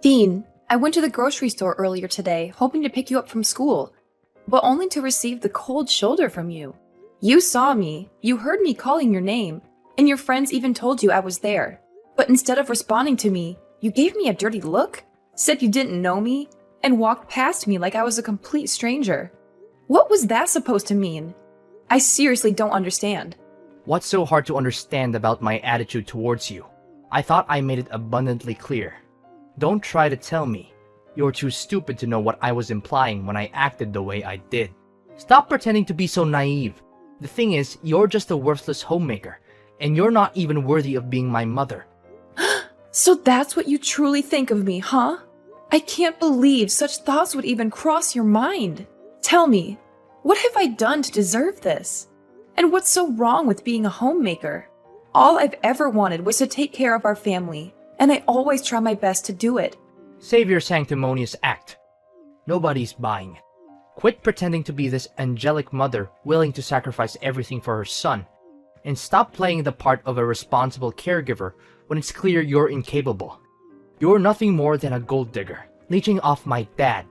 Dean, I went to the grocery store earlier today, hoping to pick you up from school, but only to receive the cold shoulder from you. You saw me, you heard me calling your name, and your friends even told you I was there. But instead of responding to me, you gave me a dirty look, said you didn't know me, and walked past me like I was a complete stranger. What was that supposed to mean? I seriously don't understand. What's so hard to understand about my attitude towards you? I thought I made it abundantly clear. Don't try to tell me. You're too stupid to know what I was implying when I acted the way I did. Stop pretending to be so naive. The thing is, you're just a worthless homemaker, and you're not even worthy of being my mother. So that's what you truly think of me, huh? I can't believe such thoughts would even cross your mind. Tell me, what have I done to deserve this? And what's so wrong with being a homemaker? All I've ever wanted was to take care of our family, and I always try my best to do it. Save your sanctimonious act. Nobody's buying it. Quit pretending to be this angelic mother willing to sacrifice everything for her son, and stop playing the part of a responsible caregiver when it's clear you're incapable. You're nothing more than a gold digger, leeching off my dad,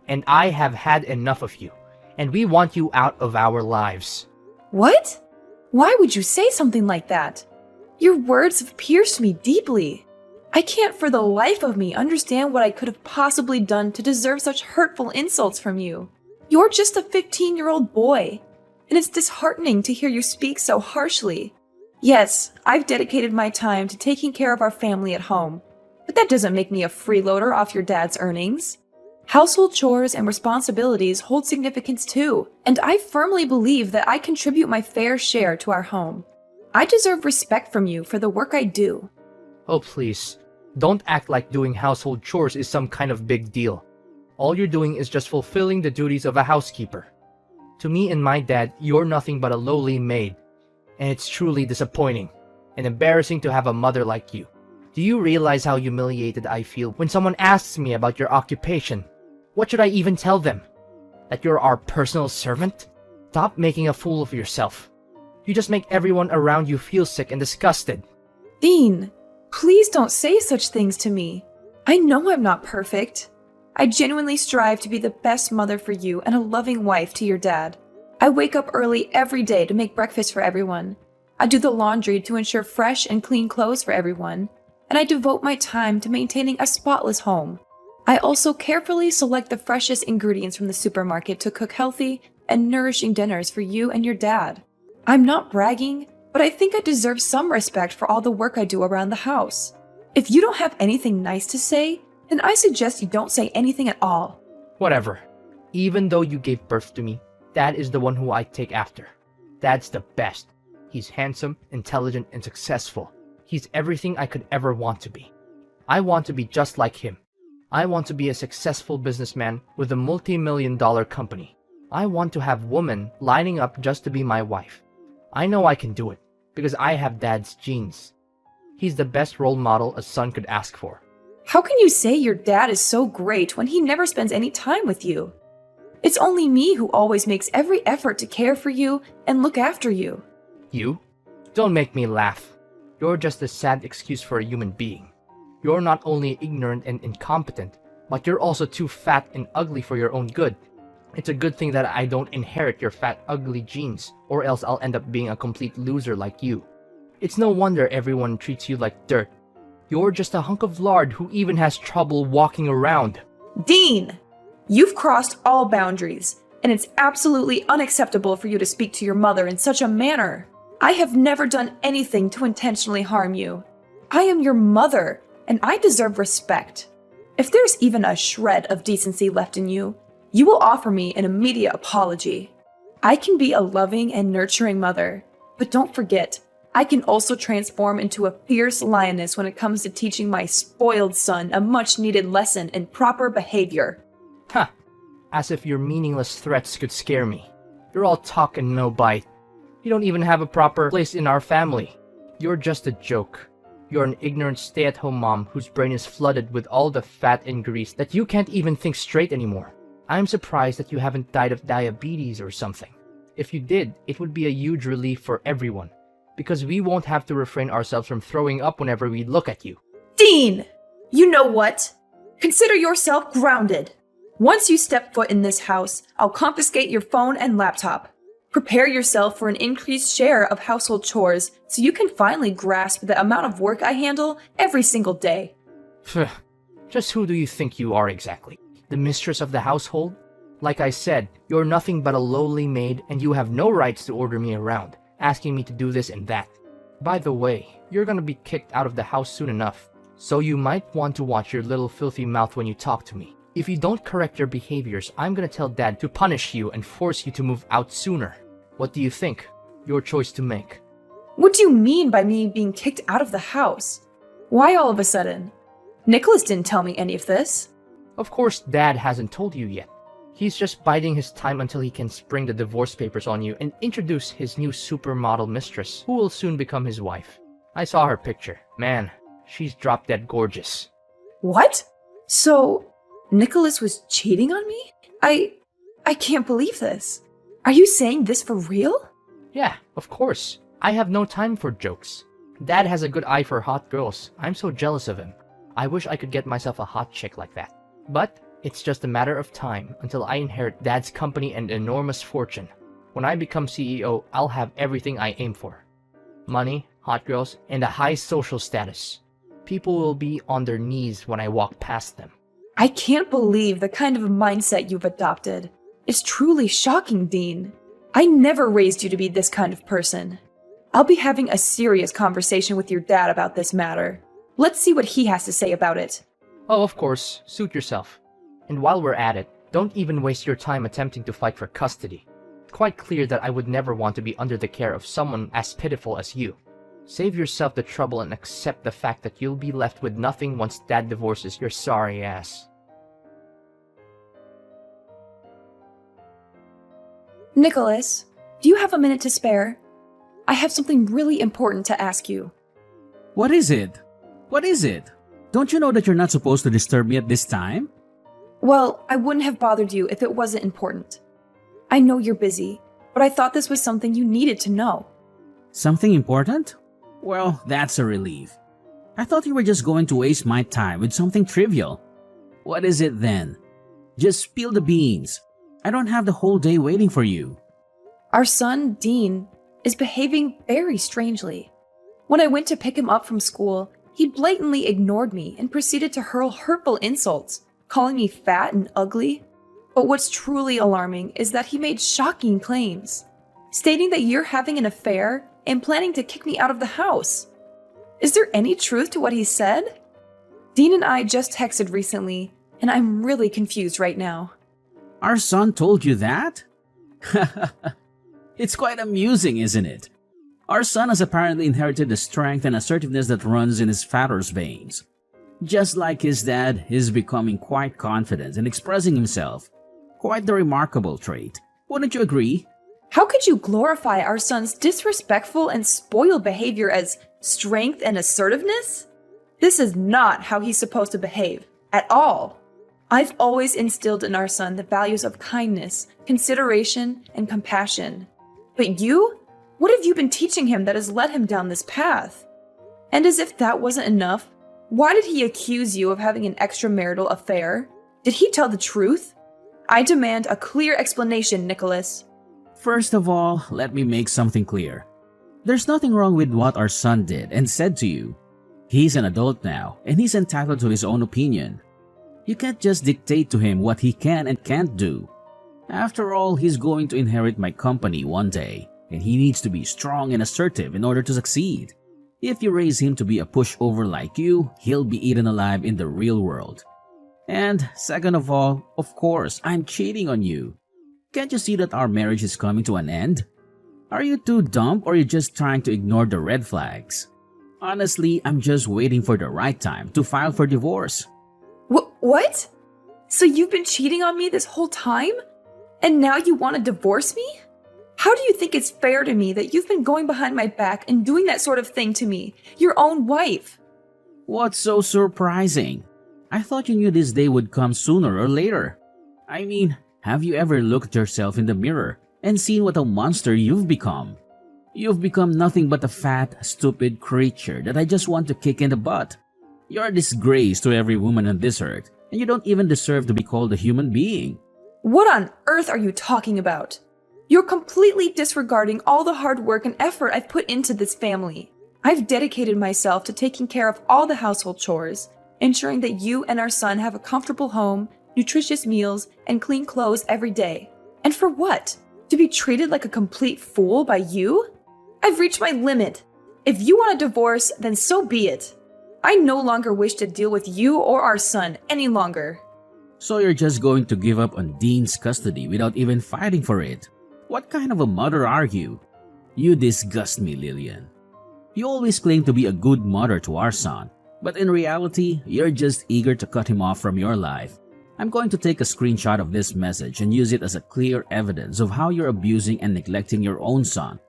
and I have had enough of you, and we want you out of our lives. What? Why would you say something like that? Your words have pierced me deeply. I can't for the life of me understand what I could have possibly done to deserve such hurtful insults from you. You're just a 15-year-old boy, and it's disheartening to hear you speak so harshly. Yes, I've dedicated my time to taking care of our family at home, but that doesn't make me a freeloader off your dad's earnings. Household chores and responsibilities hold significance too, and I firmly believe that I contribute my fair share to our home. I deserve respect from you for the work I do. Oh please, don't act like doing household chores is some kind of big deal. All you're doing is just fulfilling the duties of a housekeeper. To me and my dad, you're nothing but a lowly maid, and it's truly disappointing and embarrassing to have a mother like you. Do you realize how humiliated I feel when someone asks me about your occupation? What should I even tell them? That you're our personal servant? Stop making a fool of yourself. You just make everyone around you feel sick and disgusted. Dean, please don't say such things to me. I know I'm not perfect. I genuinely strive to be the best mother for you and a loving wife to your dad. I wake up early every day to make breakfast for everyone. I do the laundry to ensure fresh and clean clothes for everyone. And I devote my time to maintaining a spotless home. I also carefully select the freshest ingredients from the supermarket to cook healthy and nourishing dinners for you and your dad. I'm not bragging, but I think I deserve some respect for all the work I do around the house. If you don't have anything nice to say, then I suggest you don't say anything at all. Whatever. Even though you gave birth to me, Dad is the one who I take after. Dad's the best. He's handsome, intelligent, and successful. He's everything I could ever want to be. I want to be just like him. I want to be a successful businessman with a multi-million-dollar company. I want to have women lining up just to be my wife. I know I can do it, because I have Dad's genes. He's the best role model a son could ask for. How can you say your dad is so great when he never spends any time with you? It's only me who always makes every effort to care for you and look after you. You? Don't make me laugh. You're just a sad excuse for a human being. You're not only ignorant and incompetent, but you're also too fat and ugly for your own good. It's a good thing that I don't inherit your fat, ugly genes, or else I'll end up being a complete loser like you. It's no wonder everyone treats you like dirt. You're just a hunk of lard who even has trouble walking around. Dean! You've crossed all boundaries, and it's absolutely unacceptable for you to speak to your mother in such a manner. I have never done anything to intentionally harm you. I am your mother, and I deserve respect. If there's even a shred of decency left in you, you will offer me an immediate apology. I can be a loving and nurturing mother, but don't forget, I can also transform into a fierce lioness when it comes to teaching my spoiled son a much-needed lesson in proper behavior. Huh. As if your meaningless threats could scare me. You're all talk and no bite. You don't even have a proper place in our family. You're just a joke. You're an ignorant stay-at-home mom whose brain is flooded with all the fat and grease that you can't even think straight anymore. I'm surprised that you haven't died of diabetes or something. If you did, it would be a huge relief for everyone, because we won't have to refrain ourselves from throwing up whenever we look at you. Dean! You know what? Consider yourself grounded. Once you step foot in this house, I'll confiscate your phone and laptop. Prepare yourself for an increased share of household chores so you can finally grasp the amount of work I handle every single day. Just who do you think you are exactly? The mistress of the household? Like I said, you're nothing but a lowly maid and you have no rights to order me around, asking me to do this and that. By the way, you're gonna be kicked out of the house soon enough, so you might want to watch your little filthy mouth when you talk to me. If you don't correct your behaviors, I'm gonna tell Dad to punish you and force you to move out sooner. What do you think? Your choice to make. What do you mean by me being kicked out of the house? Why all of a sudden? Nicholas didn't tell me any of this. Of course, Dad hasn't told you yet. He's just biding his time until he can spring the divorce papers on you and introduce his new supermodel mistress, who will soon become his wife. I saw her picture. Man, she's drop-dead gorgeous. What? So, Nicholas was cheating on me? I can't believe this. Are you saying this for real? Yeah, of course. I have no time for jokes. Dad has a good eye for hot girls. I'm so jealous of him. I wish I could get myself a hot chick like that. But it's just a matter of time until I inherit Dad's company and enormous fortune. When I become CEO, I'll have everything I aim for. Money, hot girls, and a high social status. People will be on their knees when I walk past them. I can't believe the kind of mindset you've adopted. It's truly shocking, Dean. I never raised you to be this kind of person. I'll be having a serious conversation with your dad about this matter. Let's see what he has to say about it. Oh, of course, suit yourself. And while we're at it, don't even waste your time attempting to fight for custody. Quite clear that I would never want to be under the care of someone as pitiful as you. Save yourself the trouble and accept the fact that you'll be left with nothing once Dad divorces your sorry ass. Nicholas, do you have a minute to spare? I have something really important to ask you. What is it? What is it? Don't you know that you're not supposed to disturb me at this time? Well, I wouldn't have bothered you if it wasn't important. I know you're busy, but I thought this was something you needed to know. Something important? Well, that's a relief. I thought you were just going to waste my time with something trivial. What is it then? Just spill the beans. I don't have the whole day waiting for you. Our son, Dean, is behaving very strangely. When I went to pick him up from school, he blatantly ignored me and proceeded to hurl hurtful insults, calling me fat and ugly. But what's truly alarming is that he made shocking claims, stating that you're having an affair and planning to kick me out of the house. Is there any truth to what he said? Dean and I just texted recently, and I'm really confused right now. Our son told you that? It's quite amusing, isn't it? Our son has apparently inherited the strength and assertiveness that runs in his father's veins. Just like his dad, he's becoming quite confident in expressing himself. Quite the remarkable trait. Wouldn't you agree? How could you glorify our son's disrespectful and spoiled behavior as strength and assertiveness? This is not how he's supposed to behave, at all. I've always instilled in our son the values of kindness, consideration, and compassion. But you? What have you been teaching him that has led him down this path? And as if that wasn't enough, why did he accuse you of having an extramarital affair? Did he tell the truth? I demand a clear explanation, Nicholas. First of all, let me make something clear. There's nothing wrong with what our son did and said to you. He's an adult now, and he's entitled to his own opinion. You can't just dictate to him what he can and can't do. After all, he's going to inherit my company one day, and he needs to be strong and assertive in order to succeed. If you raise him to be a pushover like you, he'll be eaten alive in the real world. And second of all, of course, I'm cheating on you. Can't you see that our marriage is coming to an end? Are you too dumb or are you just trying to ignore the red flags? Honestly, I'm just waiting for the right time to file for divorce. What? So you've been cheating on me this whole time? And now you want to divorce me? How do you think it's fair to me that you've been going behind my back and doing that sort of thing to me, your own wife? What's so surprising? I thought you knew this day would come sooner or later. I mean, have you ever looked at yourself in the mirror and seen what a monster you've become? You've become nothing but a fat, stupid creature that I just want to kick in the butt. You're a disgrace to every woman on this earth, and you don't even deserve to be called a human being. What on earth are you talking about? You're completely disregarding all the hard work and effort I've put into this family. I've dedicated myself to taking care of all the household chores, ensuring that you and our son have a comfortable home, nutritious meals, and clean clothes every day. And for what? To be treated like a complete fool by you? I've reached my limit. If you want a divorce, then so be it. I no longer wish to deal with you or our son any longer. So you're just going to give up on Dean's custody without even fighting for it? What kind of a mother are you? You disgust me, Lillian. You always claim to be a good mother to our son, but in reality, you're just eager to cut him off from your life. I'm going to take a screenshot of this message and use it as a clear evidence of how you're abusing and neglecting your own son.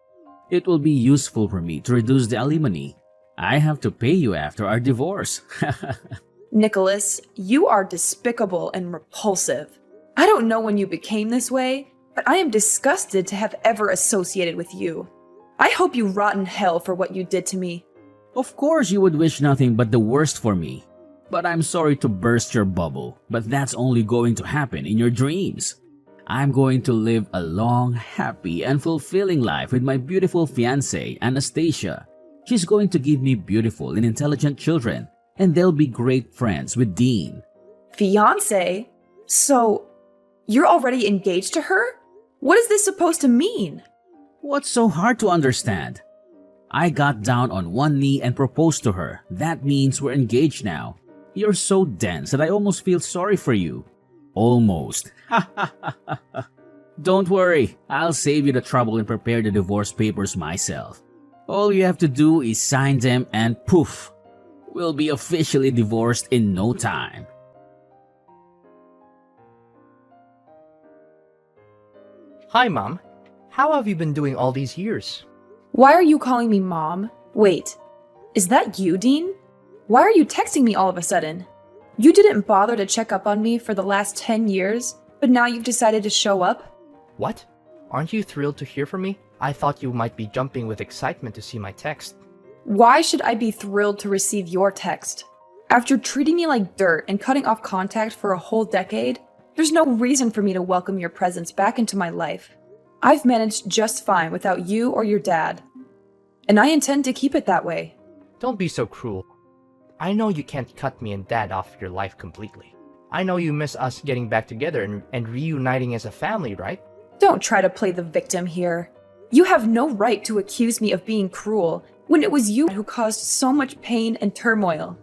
It will be useful for me to reduce the alimony. I have to pay you after our divorce. Nicholas, you are despicable and repulsive. I don't know when you became this way, but I am disgusted to have ever associated with you. I hope you rot in hell for what you did to me. Of course you would wish nothing but the worst for me. But I'm sorry to burst your bubble, but that's only going to happen in your dreams. I'm going to live a long, happy, and fulfilling life with my beautiful fiancée, Anastasia. She's going to give me beautiful and intelligent children, and they'll be great friends with Dean. Fiancé? So, you're already engaged to her? What is this supposed to mean? What's so hard to understand? I got down on one knee and proposed to her. That means we're engaged now. You're so dense that I almost feel sorry for you. Almost. Don't worry, I'll save you the trouble and prepare the divorce papers myself. All you have to do is sign them and poof, we'll be officially divorced in no time. Hi, Mom. How have you been doing all these years? Why are you calling me Mom? Wait, is that you, Dean? Why are you texting me all of a sudden? You didn't bother to check up on me for the last 10 years, but now you've decided to show up? What? Aren't you thrilled to hear from me? I thought you might be jumping with excitement to see my text. Why should I be thrilled to receive your text? After treating me like dirt and cutting off contact for a whole decade, there's no reason for me to welcome your presence back into my life. I've managed just fine without you or your dad, and I intend to keep it that way. Don't be so cruel. I know you can't cut me and Dad off your life completely. I know you miss us getting back together and reuniting as a family, right? Don't try to play the victim here. You have no right to accuse me of being cruel when it was you who caused so much pain and turmoil.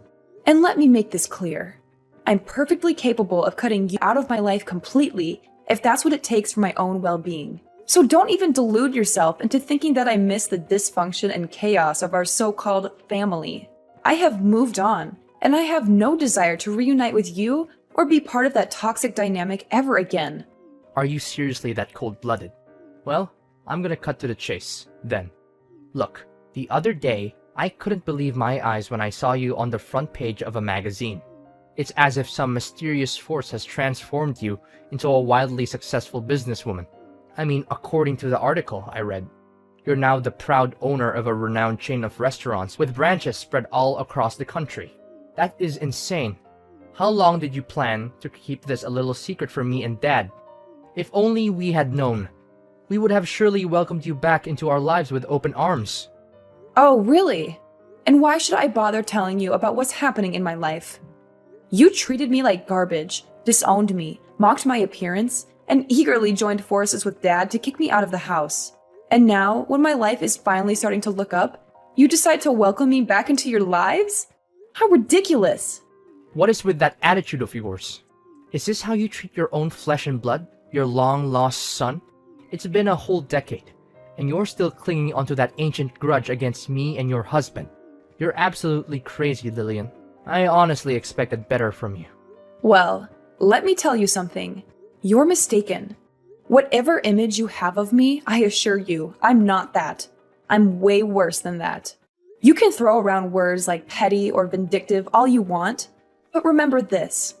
And let me make this clear. I'm perfectly capable of cutting you out of my life completely if that's what it takes for my own well-being. So don't even delude yourself into thinking that I miss the dysfunction and chaos of our so-called family. I have moved on, and I have no desire to reunite with you or be part of that toxic dynamic ever again. Are you seriously that cold-blooded? Well, I'm gonna cut to the chase, then. Look, the other day, I couldn't believe my eyes when I saw you on the front page of a magazine. It's as if some mysterious force has transformed you into a wildly successful businesswoman. I mean, according to the article I read, you're now the proud owner of a renowned chain of restaurants with branches spread all across the country. That is insane. How long did you plan to keep this a little secret from me and Dad? If only we had known. We would have surely welcomed you back into our lives with open arms. Oh, really? And why should I bother telling you about what's happening in my life? You treated me like garbage, disowned me, mocked my appearance, and eagerly joined forces with Dad to kick me out of the house. And now, when my life is finally starting to look up, you decide to welcome me back into your lives? How ridiculous! What is with that attitude of yours? Is this how you treat your own flesh and blood? Your long-lost son? It's been a whole decade, and you're still clinging onto that ancient grudge against me and your husband. You're absolutely crazy, Lillian. I honestly expected better from you. Well, let me tell you something. You're mistaken. Whatever image you have of me, I assure you, I'm not that. I'm way worse than that. You can throw around words like petty or vindictive all you want, but remember this.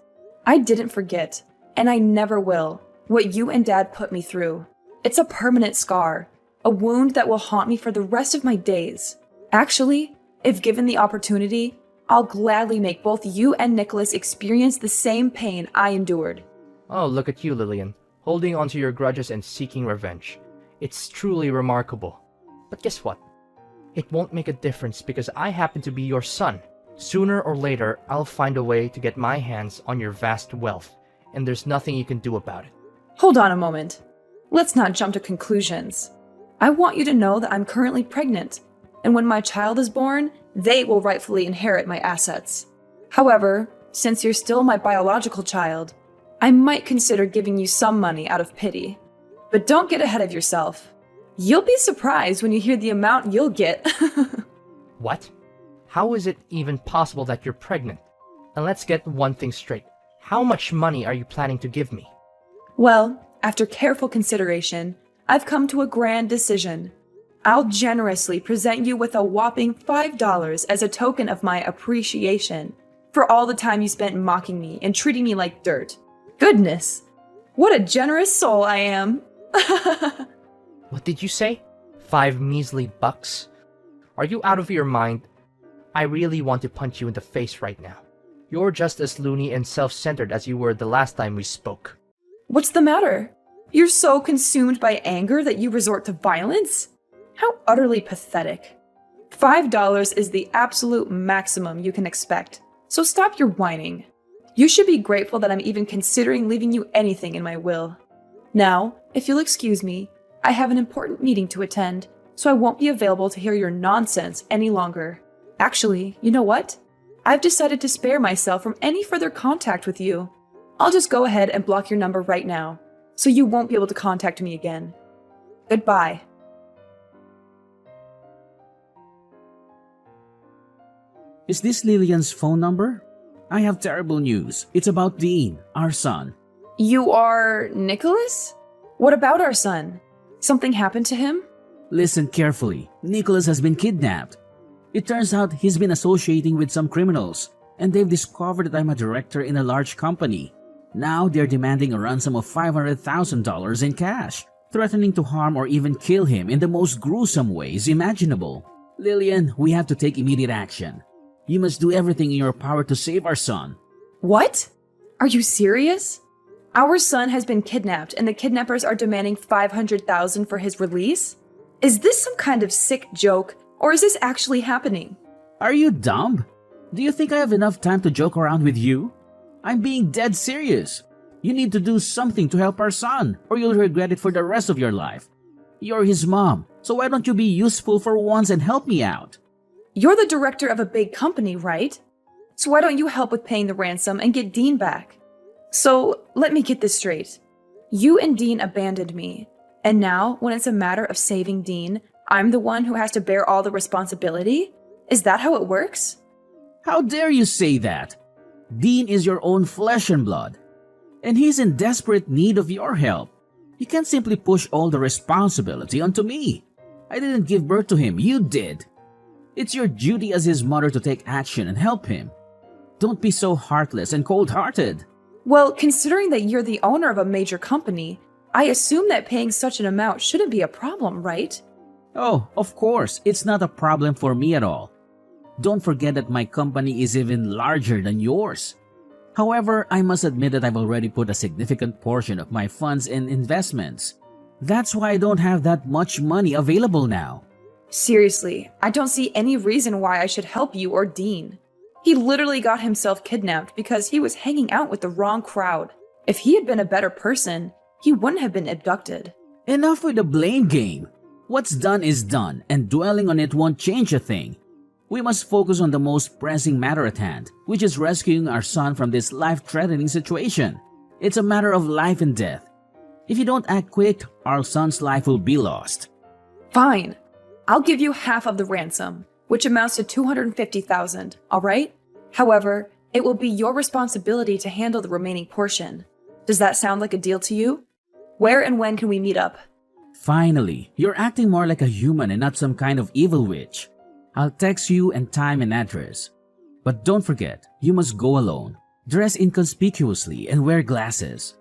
I didn't forget, and I never will, what you and Dad put me through. It's a permanent scar, a wound that will haunt me for the rest of my days. Actually, if given the opportunity, I'll gladly make both you and Nicholas experience the same pain I endured. Oh, look at you, Lillian, holding onto your grudges and seeking revenge. It's truly remarkable. But guess what? It won't make a difference because I happen to be your son. Sooner or later, I'll find a way to get my hands on your vast wealth, and there's nothing you can do about it. Hold on a moment. Let's not jump to conclusions. I want you to know that I'm currently pregnant, and when my child is born, they will rightfully inherit my assets. However, since you're still my biological child, I might consider giving you some money out of pity. But don't get ahead of yourself. You'll be surprised when you hear the amount you'll get. What? How is it even possible that you're pregnant? And let's get one thing straight. How much money are you planning to give me? Well, after careful consideration, I've come to a grand decision. I'll generously present you with a whopping $5 as a token of my appreciation for all the time you spent mocking me and treating me like dirt. Goodness, what a generous soul I am. What did you say? 5 measly bucks? Are you out of your mind? I really want to punch you in the face right now. You're just as loony and self-centered as you were the last time we spoke. What's the matter? You're so consumed by anger that you resort to violence? How utterly pathetic. $5 is the absolute maximum you can expect, so stop your whining. You should be grateful that I'm even considering leaving you anything in my will. Now, if you'll excuse me, I have an important meeting to attend, so I won't be available to hear your nonsense any longer. Actually, you know what? I've decided to spare myself from any further contact with you. I'll just go ahead and block your number right now, so you won't be able to contact me again. Goodbye. Is this Lillian's phone number? I have terrible news. It's about Dean, our son. You are Nicholas? What about our son? Something happened to him? Listen carefully. Nicholas has been kidnapped. It turns out he's been associating with some criminals, and they've discovered that I'm a director in a large company. Now they're demanding a ransom of $500,000 in cash, threatening to harm or even kill him in the most gruesome ways imaginable. Lillian, we have to take immediate action. You must do everything in your power to save our son. What? Are you serious? Our son has been kidnapped and the kidnappers are demanding $500,000 for his release? Is this some kind of sick joke, or is this actually happening? Are you dumb? Do you think I have enough time to joke around with you? I'm being dead serious. You need to do something to help our son, or you'll regret it for the rest of your life. You're his mom, so why don't you be useful for once and help me out? You're the director of a big company, right? So why don't you help with paying the ransom and get Dean back? So, let me get this straight. You and Dean abandoned me, and now, when it's a matter of saving Dean, I'm the one who has to bear all the responsibility? Is that how it works? How dare you say that? Dean is your own flesh and blood, and he's in desperate need of your help. You can't simply push all the responsibility onto me. I didn't give birth to him, you did. It's your duty as his mother to take action and help him. Don't be so heartless and cold-hearted. Well, considering that you're the owner of a major company, I assume that paying such an amount shouldn't be a problem, right? Oh, of course, it's not a problem for me at all. Don't forget that my company is even larger than yours. However, I must admit that I've already put a significant portion of my funds in investments. That's why I don't have that much money available now. Seriously, I don't see any reason why I should help you or Dean. He literally got himself kidnapped because he was hanging out with the wrong crowd. If he had been a better person, he wouldn't have been abducted. Enough with the blame game. What's done is done, and dwelling on it won't change a thing. We must focus on the most pressing matter at hand, which is rescuing our son from this life-threatening situation. It's a matter of life and death. If you don't act quick, our son's life will be lost. Fine. I'll give you half of the ransom, which amounts to $250,000, all right? However, it will be your responsibility to handle the remaining portion. Does that sound like a deal to you? Where and when can we meet up? Finally, you're acting more like a human and not some kind of evil witch. I'll text you and time and address. But don't forget, you must go alone, dress inconspicuously, and wear glasses.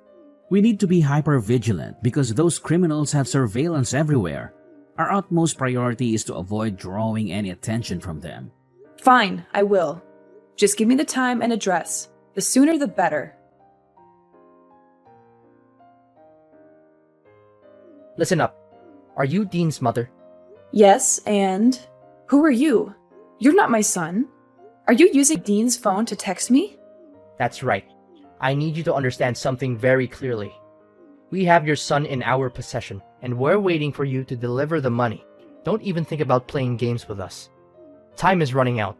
We need to be hyper-vigilant because those criminals have surveillance everywhere. Our utmost priority is to avoid drawing any attention from them. Fine, I will. Just give me the time and address. The sooner the better. Listen up. Are you Dean's mother? Yes, and who are you? You're not my son. Are you using Dean's phone to text me? That's right. I need you to understand something very clearly. We have your son in our possession, and we're waiting for you to deliver the money. Don't even think about playing games with us. Time is running out.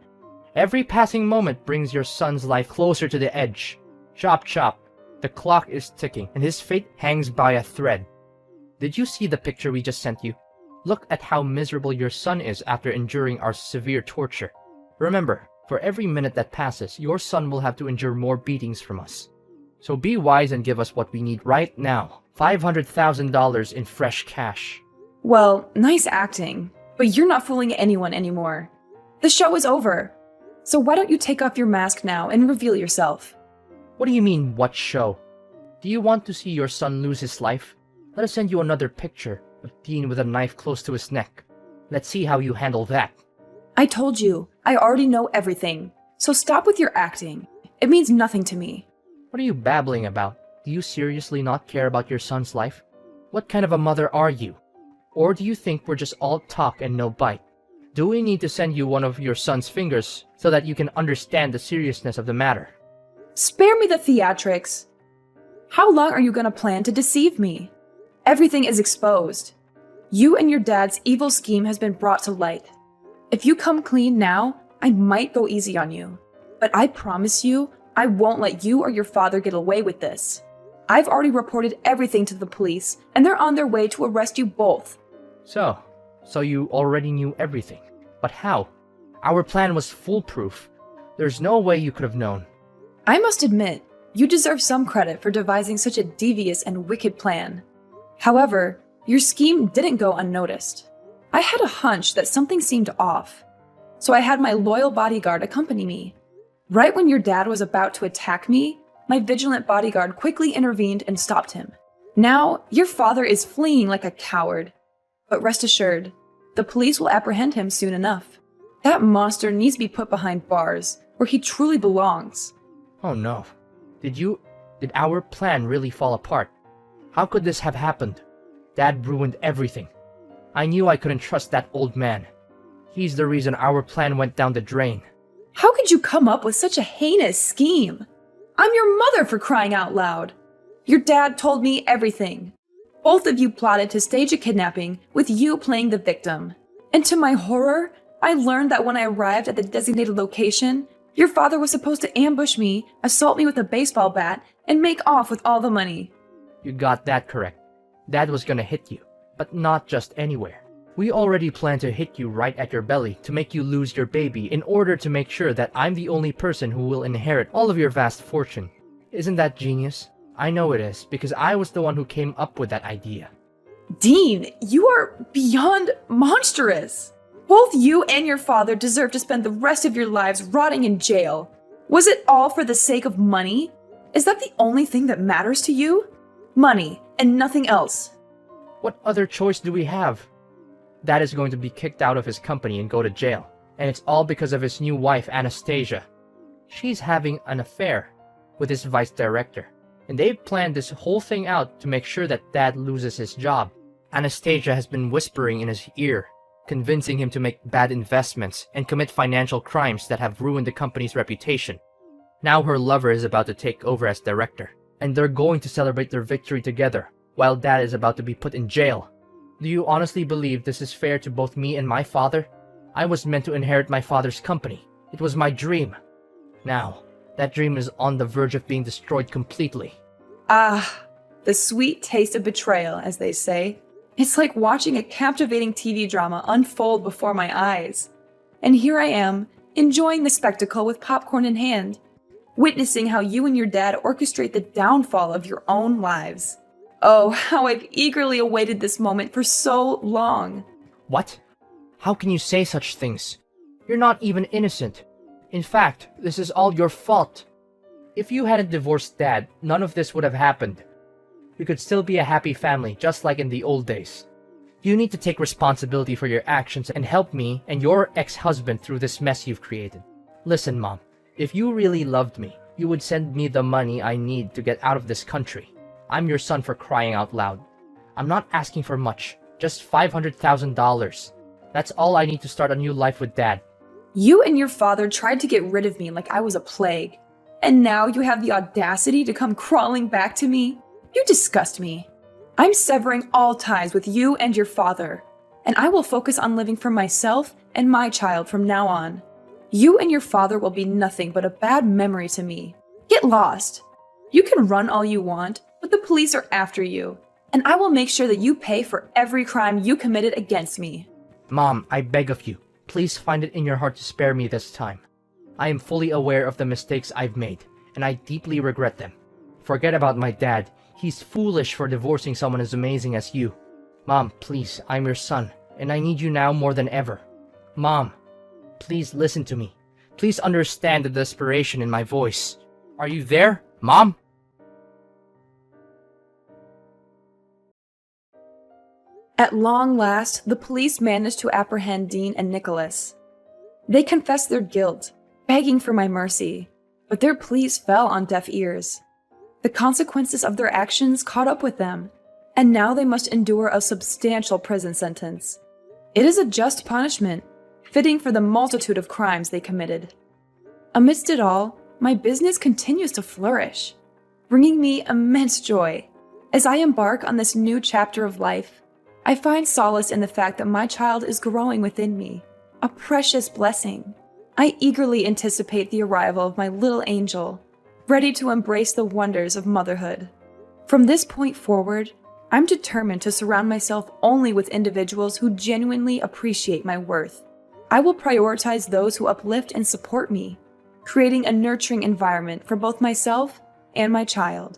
Every passing moment brings your son's life closer to the edge. Chop chop. The clock is ticking, and his fate hangs by a thread. Did you see the picture we just sent you? Look at how miserable your son is after enduring our severe torture. Remember, for every minute that passes, your son will have to endure more beatings from us. So be wise and give us what we need right now. $500,000 in fresh cash. Well, nice acting, but you're not fooling anyone anymore. The show is over. So why don't you take off your mask now and reveal yourself? What do you mean, what show? Do you want to see your son lose his life? Let us send you another picture of Dean with a knife close to his neck. Let's see how you handle that. I told you, I already know everything. So stop with your acting. It means nothing to me. What are you babbling about? Do you seriously not care about your son's life? What kind of a mother are you? Or do you think we're just all talk and no bite? Do we need to send you one of your son's fingers so that you can understand the seriousness of the matter? Spare me the theatrics. How long are you gonna plan to deceive me? Everything is exposed. You and your dad's evil scheme has been brought to light. If you come clean now, I might go easy on you. But I promise you, I won't let you or your father get away with this. I've already reported everything to the police, and they're on their way to arrest you both. So you already knew everything. But how? Our plan was foolproof. There's no way you could have known. I must admit, you deserve some credit for devising such a devious and wicked plan. However, your scheme didn't go unnoticed. I had a hunch that something seemed off, so I had my loyal bodyguard accompany me. Right when your dad was about to attack me, my vigilant bodyguard quickly intervened and stopped him. Now, your father is fleeing like a coward. But rest assured, the police will apprehend him soon enough. That monster needs to be put behind bars, where he truly belongs. Oh no. Did our plan really fall apart? How could this have happened? Dad ruined everything. I knew I couldn't trust that old man. He's the reason our plan went down the drain. How could you come up with such a heinous scheme? I'm your mother, for crying out loud. Your dad told me everything. Both of you plotted to stage a kidnapping with you playing the victim. And to my horror, I learned that when I arrived at the designated location, your father was supposed to ambush me, assault me with a baseball bat, and make off with all the money. You got that correct. Dad was gonna hit you, but not just anywhere. We already planned to hit you right at your belly to make you lose your baby in order to make sure that I'm the only person who will inherit all of your vast fortune. Isn't that genius? I know it is, because I was the one who came up with that idea. Dean, you are beyond monstrous. Both you and your father deserve to spend the rest of your lives rotting in jail. Was it all for the sake of money? Is that the only thing that matters to you? Money, and nothing else. What other choice do we have? Dad is going to be kicked out of his company and go to jail, and it's all because of his new wife, Anastasia. She's having an affair with his vice director, and they've planned this whole thing out to make sure that Dad loses his job. Anastasia has been whispering in his ear, convincing him to make bad investments and commit financial crimes that have ruined the company's reputation. Now her lover is about to take over as director, and they're going to celebrate their victory together, while Dad is about to be put in jail. Do you honestly believe this is fair to both me and my father? I was meant to inherit my father's company. It was my dream. Now, that dream is on the verge of being destroyed completely. Ah, the sweet taste of betrayal, as they say. It's like watching a captivating TV drama unfold before my eyes. And here I am, enjoying the spectacle with popcorn in hand, witnessing how you and your dad orchestrate the downfall of your own lives. Oh, how I've eagerly awaited this moment for so long. What? How can you say such things? You're not even innocent. In fact, this is all your fault. If you hadn't divorced Dad, none of this would have happened. We could still be a happy family, just like in the old days. You need to take responsibility for your actions and help me and your ex-husband through this mess you've created. Listen, Mom, If you really loved me, you would send me the money I need to get out of this country. I'm your son, for crying out loud. I'm not asking for much, just $500,000. That's all I need to start a new life with Dad. You and your father tried to get rid of me like I was a plague. And now you have the audacity to come crawling back to me? You disgust me. I'm severing all ties with you and your father, and I will focus on living for myself and my child from now on. You and your father will be nothing but a bad memory to me. Get lost. You can run all you want, but the police are after you, and I will make sure that you pay for every crime you committed against me. Mom, I beg of you, please find it in your heart to spare me this time. I am fully aware of the mistakes I've made, and I deeply regret them. Forget about my dad. He's foolish for divorcing someone as amazing as you. Mom, please, I'm your son, and I need you now more than ever. Mom, please listen to me. Please understand the desperation in my voice. Are you there, Mom? At long last, the police managed to apprehend Dean and Nicholas. They confessed their guilt, begging for my mercy, but their pleas fell on deaf ears. The consequences of their actions caught up with them, and now they must endure a substantial prison sentence. It is a just punishment, fitting for the multitude of crimes they committed. Amidst it all, my business continues to flourish, bringing me immense joy. As I embark on this new chapter of life, I find solace in the fact that my child is growing within me, a precious blessing. I eagerly anticipate the arrival of my little angel, ready to embrace the wonders of motherhood. From this point forward, I'm determined to surround myself only with individuals who genuinely appreciate my worth. I will prioritize those who uplift and support me, creating a nurturing environment for both myself and my child.